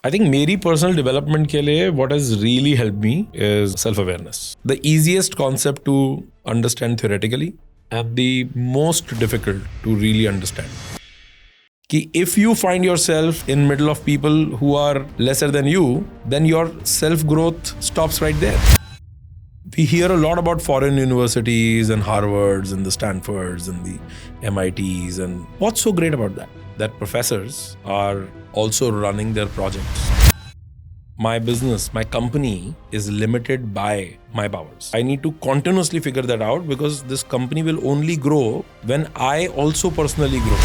I think मेरी personal development के लिए what has really helped me is self-awareness. The easiest concept to understand theoretically and the most difficult to really understand. कि if you find yourself in middle of people who are lesser than you, then your self-growth stops right there. We hear a lot about foreign universities and Harvards and the Stanfords and the MITs, and what's so great about that? That professors are also running their projects. My business, my company is limited by my powers. I need to continuously figure that out because this company will only grow when I also personally grow.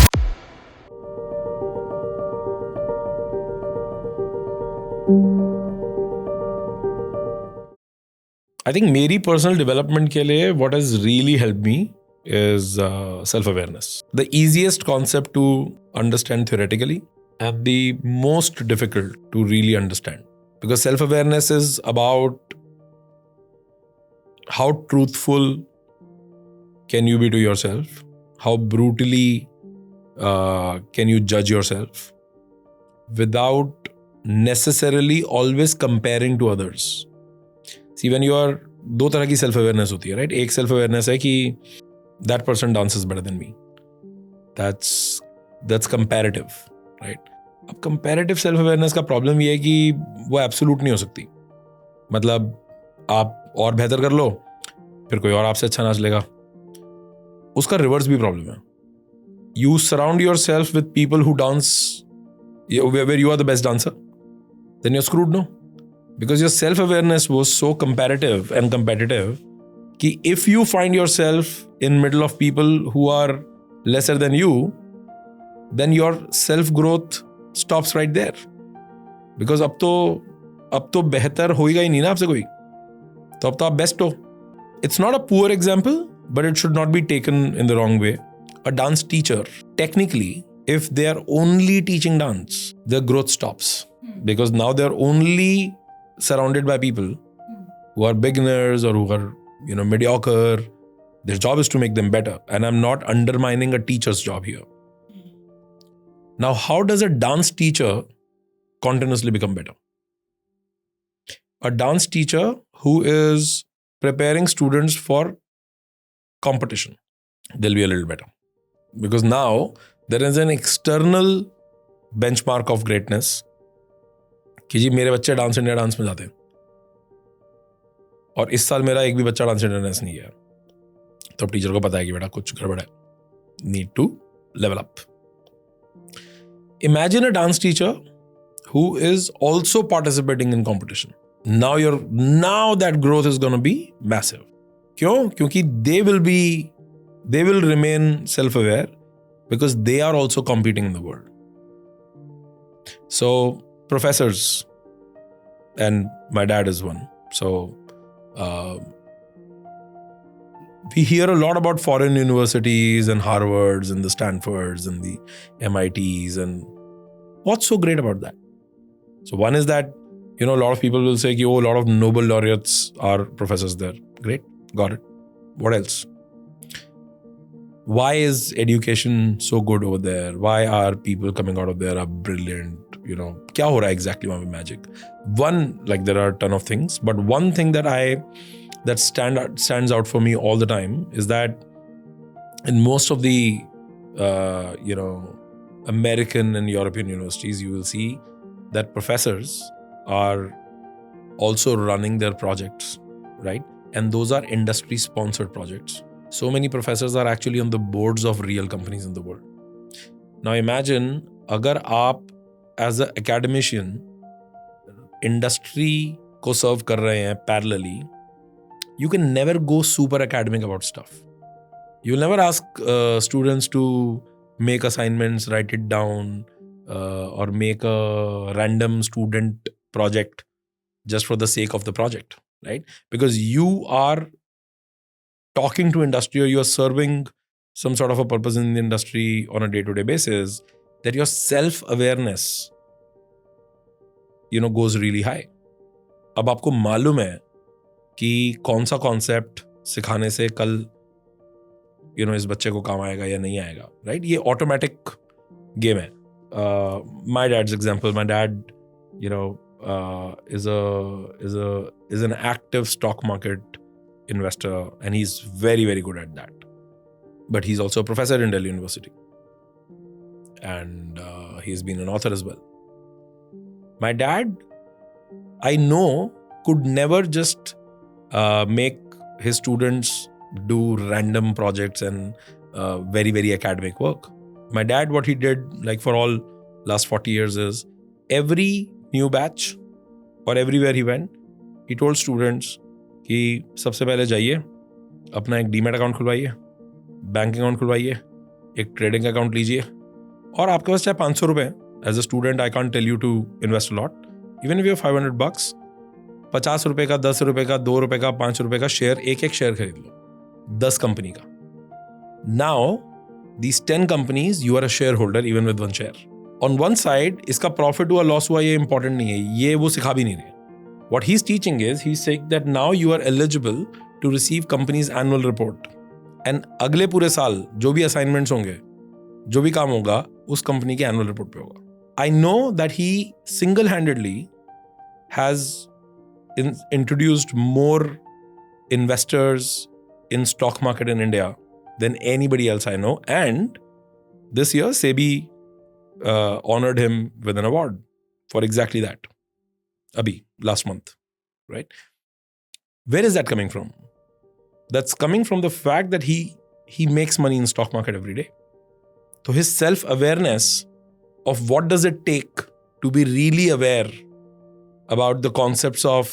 I think मेरी personal development के लिए what has really helped me is self-awareness. The easiest concept to understand theoretically and the most difficult to really understand. Because self-awareness is about how truthful can you be to yourself, how brutally can you judge yourself without necessarily always comparing to others. See, when you are, दो तरह की self awareness होती है, right? एक self awareness है कि that person dances better than me, that's comparative, right? अब comparative self awareness का प्रॉब्लम ये है कि वो एब्सोल्यूट नहीं हो सकती. मतलब आप और बेहतर कर लो, फिर कोई और आपसे अच्छा नाच लेगा. उसका रिवर्स भी प्रॉब्लम है. You surround your self with people who dance where you are the best dancer, then you are screwed, no? Because your self-awareness was so comparative and competitive कि if you find yourself in middle of people who are lesser than you, then your self-growth stops right there. Because अब तो बेहतर होएगा ही नहीं ना आपसे कोई, तो अब तो आप बेस्ट हो. It's not a poor example, but it should not be taken in the wrong way. A dance teacher, technically, if they are only teaching dance, their growth stops. Because now they are only surrounded by people who are beginners or who are, mediocre. Their job is to make them better. And I'm not undermining a teacher's job here. Now, how does a dance teacher continuously become better? A dance teacher who is preparing students for competition, they'll be a little better. Because now there is an external benchmark of greatness कि जी मेरे बच्चे dance India dance में जाते हैं और इस साल मेरा एक भी बच्चा डांस इंडिया डांस नहीं गया, तो अब टीचर को पता है कि बेटा कुछ गड़बड़ है, need to level up. Imagine a dance teacher who is also participating in competition. Now that growth is gonna be massive. क्यों? क्योंकि they will remain self aware because they are also competing in the world. So professors, and my dad is one. So we hear a lot about foreign universities and Harvards and the Stanfords and the MITs, and what's so great about that? So one is that, a lot of people will say, oh, a lot of Nobel laureates are professors there. Great, got it. What else? Why is education so good over there? Why are people coming out of there are brilliant? क्या हो रहा है exactly वहाँ पे magic? One, like there are a ton of things, but one thing that stands out for me all the time is that in most of the American and European universities, you will see that professors are also running their projects, right? And those are industry sponsored projects. So many professors are actually on the boards of real companies in the world. Now imagine अगर आप as an academician industry को serve कर रहे हैं parallelly, you can never go super academic about stuff. You'll never ask students to make assignments, write it down, or make a random student project just for the sake of the project, right? Because you are talking to industry or you are serving some sort of a purpose in the industry on a day-to-day basis, that your self-awareness, goes really high. अब आपको मालूम है कि कौन सा concept सिखाने से कल इस बच्चे को काम आएगा या नहीं आएगा, राइट? ये ऑटोमेटिक गेम है. My dad's example, my dad is an active stock market investor, and he's very, very good at that. But he's also a professor in Delhi University, and he's been an author as well. My dad, I know, could never just make his students do random projects and very, very academic work. My dad, what he did, like for all last 40 years, is every new batch or everywhere he went, he told students कि सबसे पहले जाइए, अपना एक demat account खुलवाइए, bank account खुलवाइए, एक trading account लीजिए, और आपके पास चाहे 500 रुपए, as a student I can't tell you to invest a lot, even if you have $500, 50 रुपए का, 10 रुपए का, 2 रुपए का, 5 रुपए का शेयर, एक शेयर खरीद लो 10 कंपनी का. Now these 10 companies, you are a shareholder even with one share. On one side, इसका profit हुआ लॉस हुआ ये important नहीं है, ये वो सिखा भी नहीं रहे. What he's teaching is, he's saying that now you are eligible to receive company's annual report. And अगले पूरे साल जो भी assignments होंगे, जो भी काम होगा, उस कंपनी के annual report पे होगा. I know that he single-handedly has introduced more investors in stock market in India than anybody else I know. And this year, SEBI honored him with an award for exactly that. Abhi, last month, right? Where is that coming from? That's coming from the fact that he makes money in stock market every day. So his self-awareness of what does it take to be really aware about the concepts of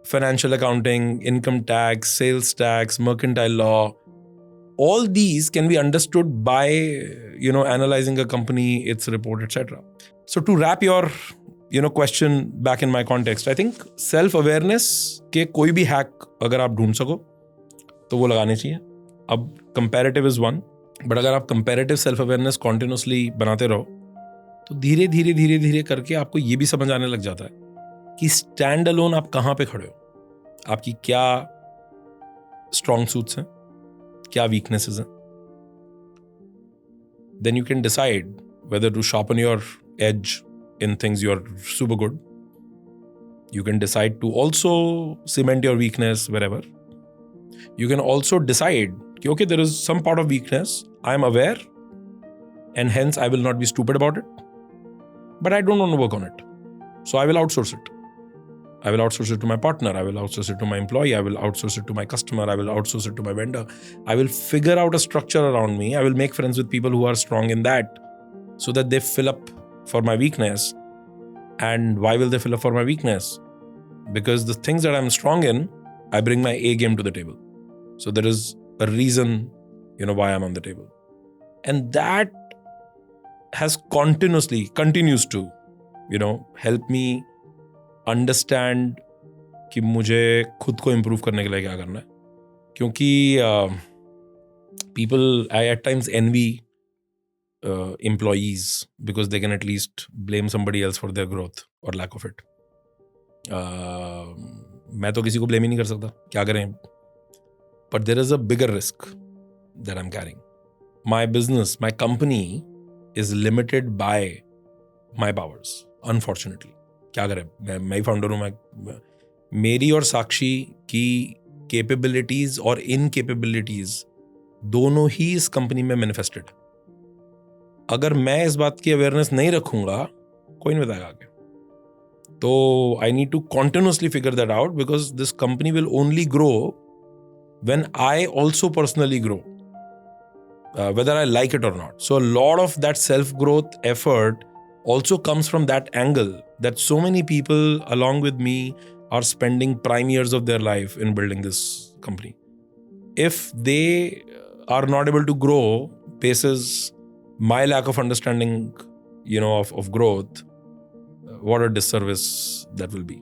financial accounting, income tax, sales tax, mercantile law, all these can be understood by, analyzing a company, its report, etc. So to wrap your, question back in my context, I think self-awareness के कोई भी hack अगर आप ढूंढ सको तो वो लगाने चाहिए. अब comparative is one, but अगर आप comparative self-awareness continuously बनाते रहो तो धीरे धीरे करके आपको ये भी समझ आने लग जाता है कि stand alone आप कहाँ पे खड़े हो, आपकी क्या strong suits हैं, क्या weaknesses हैं. Then you can decide whether to sharpen your edge in things you're super good. You can decide to also cement your weakness wherever. You can also decide, okay, there is some part of weakness, I am aware, and hence I will not be stupid about it, but I don't want to work on it. So I will outsource it. I will outsource it to my partner. I will outsource it to my employee. I will outsource it to my customer. I will outsource it to my vendor. I will figure out a structure around me. I will make friends with people who are strong in that so that they fill up for my weakness. And why will they fill up for my weakness? Because the things that I'm strong in, I bring my A game to the table. So there is a reason, why I'm on the table. And that continues to, help me understand कि मुझे खुद को improve करने के लिए क्या करना है. क्योंकि people I at times envy employees because they can at least blame somebody else for their growth और लैक ऑफ इट. मैं तो किसी को ब्लेम ही नहीं कर सकता, क्या करें. But there is a bigger risk that I am carrying. My business, my company is limited by my powers, unfortunately. क्या करें, मैं ही फाउंडर हूँ. मेरी और साक्षी की कैपेबिलिटीज और इनकेपेबिलिटीज दोनों ही इस कंपनी में मैनिफेस्टेड. अगर मैं इस बात की अवेयरनेस नहीं रखूंगा, कोई नहीं बताएगा आगे. तो I need to continuously figure that out because this company will only grow when I also personally grow, whether I like it or not. So a lot of that self-growth effort also comes from that angle, that so many people along with me are spending prime years of their life in building this company. If they are not able to grow basis my lack of understanding, of growth, what a disservice that will be.